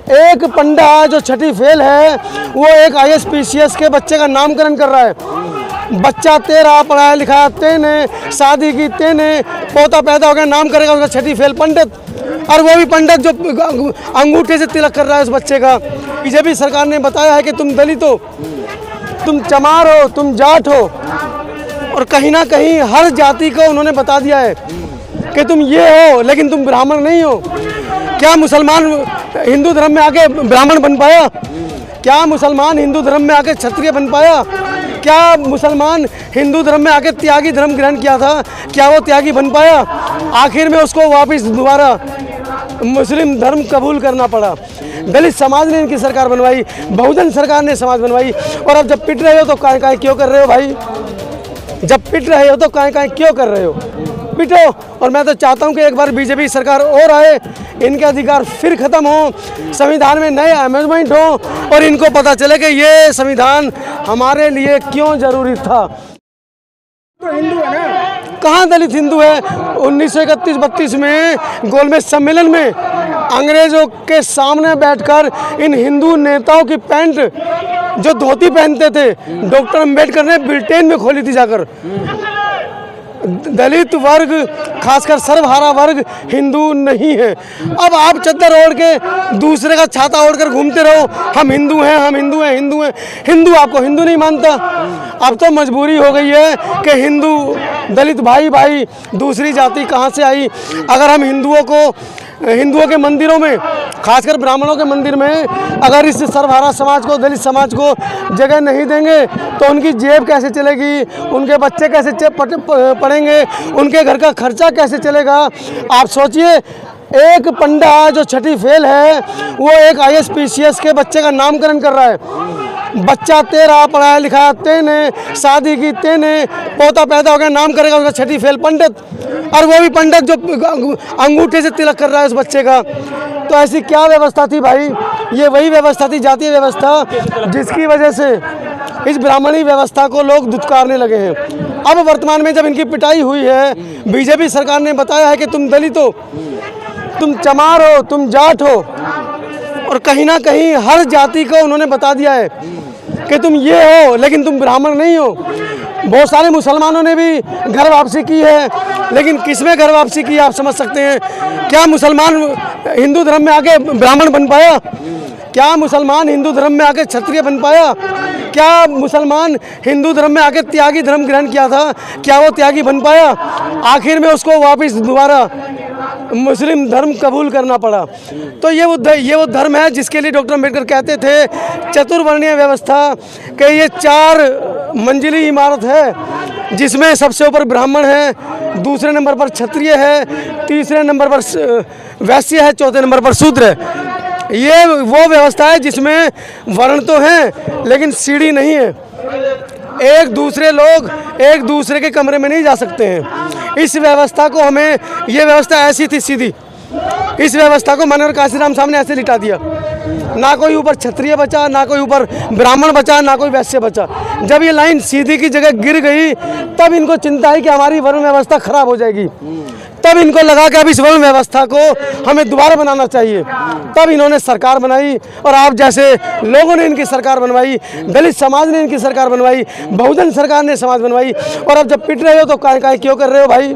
एक पंडा जो छठी फेल है वो एक IAS PCS के बच्चे का नामकरण कर रहा है। बच्चा तेरा पढ़ाया लिखाया तेने, शादी की तेने, पोता पैदा हो गया, नाम करेगा उसका छठी फेल पंडित। और वो भी पंडित जो अंगूठे से तिलक कर रहा है उस बच्चे का। बीजेपी सरकार ने बताया है कि तुम दलित हो, तुम चमार हो, तुम जाट हो, और कहीं ना कहीं हर जाति को उन्होंने बता दिया है कि तुम ये हो लेकिन तुम ब्राह्मण नहीं हो। क्या मुसलमान हिंदू धर्म में आके ब्राह्मण बन पाया? क्या मुसलमान हिंदू धर्म में आके क्षत्रिय बन पाया? क्या मुसलमान हिंदू धर्म में आके त्यागी धर्म ग्रहण किया था, क्या वो त्यागी बन पाया? आखिर में उसको वापस दोबारा मुस्लिम धर्म कबूल करना पड़ा। दलित समाज ने इनकी सरकार बनवाई, बहुजन सरकार ने समाज बनवाई। और अब जब पिट रहे हो तो काहे क्यों कर रहे हो भाई? जब पिट रहे हो तो काहे क्यों कर रहे हो? पिटो। और मैं तो चाहता हूं कि एक बार बीजेपी सरकार और आए, इनके अधिकार फिर खत्म हो, संविधान में नए अमेंडमेंट हो और इनको पता चले कि ये संविधान हमारे लिए क्यों जरूरी था। तो हिंदू है ना? कहाँ दलित हिंदू है? 1931-32 में गोलमेज सम्मेलन में अंग्रेजों के सामने बैठकर इन हिंदू नेताओं की पैंट जो धोती पहनते थे डॉक्टर अंबेडकर ने ब्रिटेन में खोली थी जाकर। दलित वर्ग खासकर सर्वहारा वर्ग हिंदू नहीं है। अब आप चद्दर ओढ़ के दूसरे का छाता ओढ़कर घूमते रहो, हम हिंदू हैं, हम हिंदू हैं, हिंदू हैं। हिंदू आपको हिंदू नहीं मानता। अब तो मजबूरी हो गई है कि हिंदू दलित भाई भाई दूसरी जाति कहाँ से आई? अगर हम हिंदुओं के मंदिरों में, खासकर ब्राह्मणों के मंदिर में अगर इस सर्वहारा समाज को, दलित समाज को जगह नहीं देंगे तो उनकी जेब कैसे चलेगी? उनके बच्चे कैसे पढ़ेंगे? उनके घर का खर्चा कैसे चलेगा? आप सोचिए, एक पंडा जो छठी फेल है वो एक IAS PCS के बच्चे का नामकरण कर रहा है। बच्चा तेरा पढ़ाया लिखाया तेने, शादी की तेने, पोता पैदा हो गया, नाम करेगा उसका छठी फेल पंडित। और वो भी पंडित जो अंगूठे से तिलक कर रहा है उस बच्चे का। तो ऐसी क्या व्यवस्था थी भाई? ये वही व्यवस्था थी, जातीय व्यवस्था, जिसकी वजह से इस ब्राह्मणी व्यवस्था को लोग दुत्कारने लगे हैं। अब वर्तमान में जब इनकी पिटाई हुई है, बीजेपी सरकार ने बताया है कि तुम दलित हो, तुम चमार हो, तुम जाट हो, और कहीं ना कहीं हर जाति को उन्होंने बता दिया है कि तुम ये हो लेकिन तुम ब्राह्मण नहीं हो। बहुत सारे मुसलमानों ने भी घर वापसी की है, लेकिन किसमें घर वापसी की आप समझ सकते हैं। क्या मुसलमान हिंदू धर्म में आके ब्राह्मण बन पाया? क्या मुसलमान हिंदू धर्म में आके क्षत्रिय बन पाया? क्या मुसलमान हिंदू धर्म में आके त्यागी धर्म ग्रहण किया था, क्या वो त्यागी बन पाया? आखिर में उसको वापस दोबारा मुस्लिम धर्म कबूल करना पड़ा। तो ये वो धर्म है जिसके लिए डॉक्टर अंबेडकर कहते थे चतुर्वर्णीय व्यवस्था, कि ये 4 मंजिली इमारत है जिसमें सबसे ऊपर ब्राह्मण है, दूसरे नंबर पर क्षत्रिय है, तीसरे नंबर पर वैश्य है, चौथे नंबर पर शूद्र है। ये वो व्यवस्था है जिसमें वर्ण तो हैं लेकिन सीढ़ी नहीं है। लोग एक दूसरे के कमरे में नहीं जा सकते हैं। इस व्यवस्था को ये व्यवस्था ऐसी थी सीधी, इस व्यवस्था को मनोहर काशीराम साहब ने ऐसे लिटा दिया। ना कोई ऊपर क्षत्रिय बचा, ना कोई ऊपर ब्राह्मण बचा, ना कोई वैश्य बचा। जब ये लाइन सीधी की जगह गिर गई तब इनको चिंता है कि हमारी वर्ण व्यवस्था खराब हो जाएगी। तब इनको लगा कि अब इस वर्ण व्यवस्था को हमें दोबारा बनाना चाहिए। तब इन्होंने सरकार बनाई और आप जैसे लोगों ने इनकी सरकार बनवाई, दलित समाज ने इनकी सरकार बनवाई, बहुजन सरकार ने समाज बनवाई। और अब जब पिट रहे हो तो काहे क्यों कर रहे हो भाई?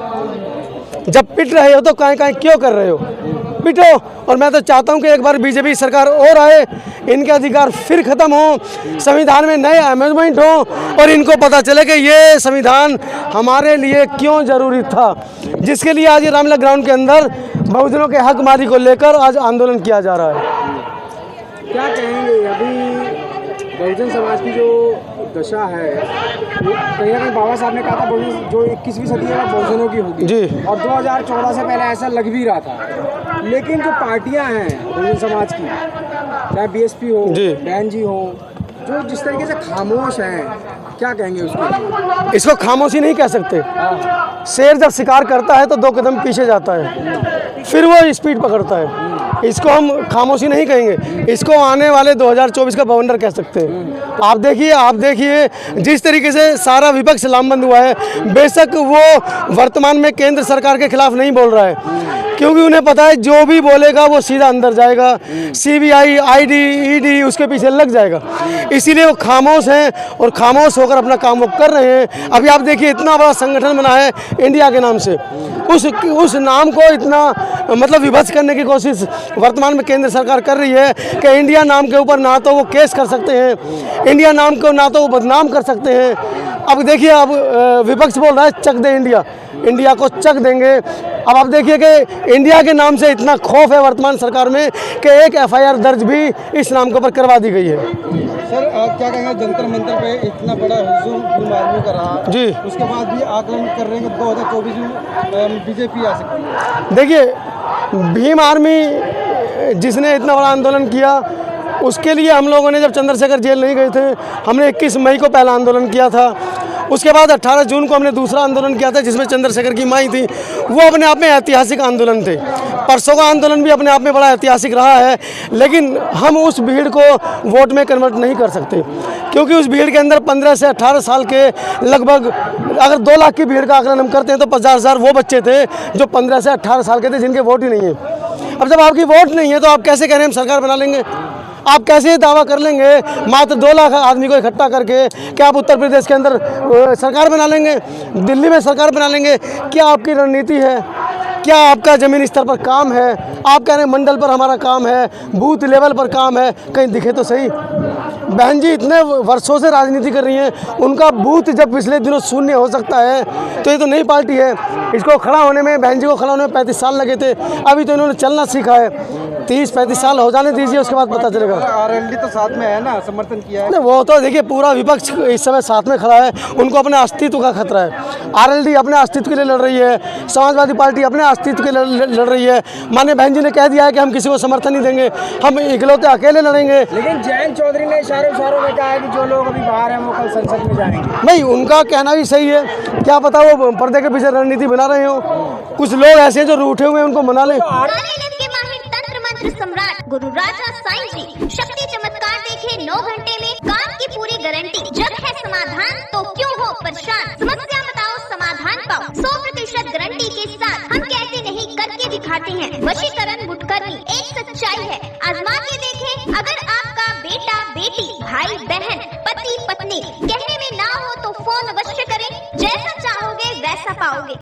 जब पिट रहे हो तो काहे क्यों कर रहे हो? पिटो। और मैं तो चाहता हूं कि एक बार बीजेपी सरकार और आए, इनके अधिकार फिर खत्म हो, संविधान में नए अमेंडमेंट हो और इनको पता चले कि ये संविधान हमारे लिए क्यों जरूरी था, जिसके लिए आज ये रामलीला ग्राउंड के अंदर बहुजनों के हक मारी को लेकर आज आंदोलन किया जा रहा है। क्या कहेंगे अभी बहुजन समाज की जो दशा है, कहीं ना कहीं बाबा साहब ने कहा था जो 21वीं सदी है वो बहुजनों की होगी जी, और 2014 से पहले ऐसा लग भी रहा था। लेकिन जो पार्टियां हैं बहुजन समाज की, चाहे BSP हो, बहन जी हो, जो जिस तरीके से खामोश हैं, क्या कहेंगे उसको? इसको खामोशी नहीं कह सकते। शेर जब शिकार करता है तो 2 कदम पीछे जाता है, फिर वो स्पीड पकड़ता है। इसको हम खामोशी नहीं कहेंगे, इसको आने वाले 2024 का बवंडर कह सकते हैं। आप देखिए जिस तरीके से सारा विपक्ष लामबंद हुआ है। बेशक वो वर्तमान में केंद्र सरकार के खिलाफ नहीं बोल रहा है, क्योंकि उन्हें पता है जो भी बोलेगा वो सीधा अंदर जाएगा, CBI, ID, ED उसके पीछे लग जाएगा। इसीलिए वो खामोश हैं और खामोश होकर अपना काम वो कर रहे हैं। अभी आप देखिए इतना बड़ा संगठन बना है इंडिया के नाम से, उस नाम को इतना मतलब विभत्स करने की कोशिश वर्तमान में केंद्र सरकार कर रही है कि इंडिया नाम के ऊपर ना तो वो केस कर सकते हैं, इंडिया नाम को ना तो वो बदनाम कर सकते हैं। अब देखिए, अब विपक्ष बोल रहा है चक दे इंडिया, इंडिया को चक देंगे। अब आप देखिए कि इंडिया के नाम से इतना खौफ है वर्तमान सरकार में कि एक FIR दर्ज भी इस नाम के ऊपर करवा दी गई है। सर क्या कहेंगे, जंतर मंतर पे इतना बड़ा हुजूम भीम आर्मी का रहा जी, उसके बाद भी आकलन कर रहे हैं कि 2024 में BJP आ सकती है। देखिए भीम आर्मी जिसने इतना बड़ा आंदोलन किया, उसके लिए हम लोगों ने जब चंद्रशेखर जेल नहीं गए थे, हमने 21 मई को पहला आंदोलन किया था। उसके बाद 18 जून को हमने दूसरा आंदोलन किया था जिसमें चंद्रशेखर की माई थी। वो अपने आप में ऐतिहासिक आंदोलन थे। परसों का आंदोलन भी अपने आप में बड़ा ऐतिहासिक रहा है, लेकिन हम उस भीड़ को वोट में कन्वर्ट नहीं कर सकते, क्योंकि उस भीड़ के अंदर 15 से 18 साल के लगभग, अगर 2 लाख की भीड़ का आकलन हम करते हैं तो 50,000 वो बच्चे थे जो 15 से 18 साल के थे, जिनके वोट ही नहीं है। अब जब आपकी वोट नहीं है तो आप कैसे कह रहे हैं हम सरकार बना लेंगे? आप कैसे ये दावा कर लेंगे मात्र 2 लाख आदमी को इकट्ठा करके कि आप उत्तर प्रदेश के अंदर सरकार बना लेंगे, दिल्ली में सरकार बना लेंगे? क्या आपकी रणनीति है? क्या आपका ज़मीनी स्तर पर काम है? आप कह रहे हैं मंडल पर हमारा काम है, बूथ लेवल पर काम है, कहीं दिखे तो सही। बहन जी इतने वर्षों से राजनीति कर रही हैं, उनका बूथ जब पिछले दिनों शून्य हो सकता है तो ये तो नई पार्टी है। इसको खड़ा होने में, बहन जी को खड़ा होने में 35 साल लगे थे, अभी तो इन्होंने चलना सीखा है। 30-35 साल हो जाने दीजिए, उसके बाद पता चलेगा। RLD तो साथ में है ना, समर्थन किया है। नहीं, वो तो देखिए पूरा विपक्ष इस समय साथ में खड़ा है, उनको अपने अस्तित्व का खतरा है। RLD अपने अस्तित्व के लिए लड़ रही है, समाजवादी पार्टी अपने अस्तित्व के लिए लड़ रही है। माननीय बहन जी ने कह दिया है कि हम किसी को समर्थन नहीं देंगे, हम इकलौते अकेले लड़ेंगे। लेकिन जयंत चौधरी ने इशारों में कहा है कि जो लोग अभी बाहर हैं वो कल संसद में जाएंगे। नहीं, उनका कहना भी सही है, क्या पता वो पर्दे के पीछे रणनीति बना रहे हो। कुछ लोग ऐसे हैं जो रूठे हुए हैं, उनको मना लें। सम्राट गुरु राजा साईं जी शक्ति चमत्कार देखे 9 घंटे में, काम की पूरी गारंटी। जब है समाधान तो क्यों हो परेशान, समस्या बताओ समाधान पाओ, 100% गारंटी के साथ हम कहते नहीं करके दिखाते हैं। वशीकरण मुटकरनी एक सच्चाई है, आजमा के देखें। अगर आपका बेटा बेटी भाई बहन पति पत्नी कहने में ना हो तो फोन अवश्य करें, जैसा चाहोगे वैसा पाओगे।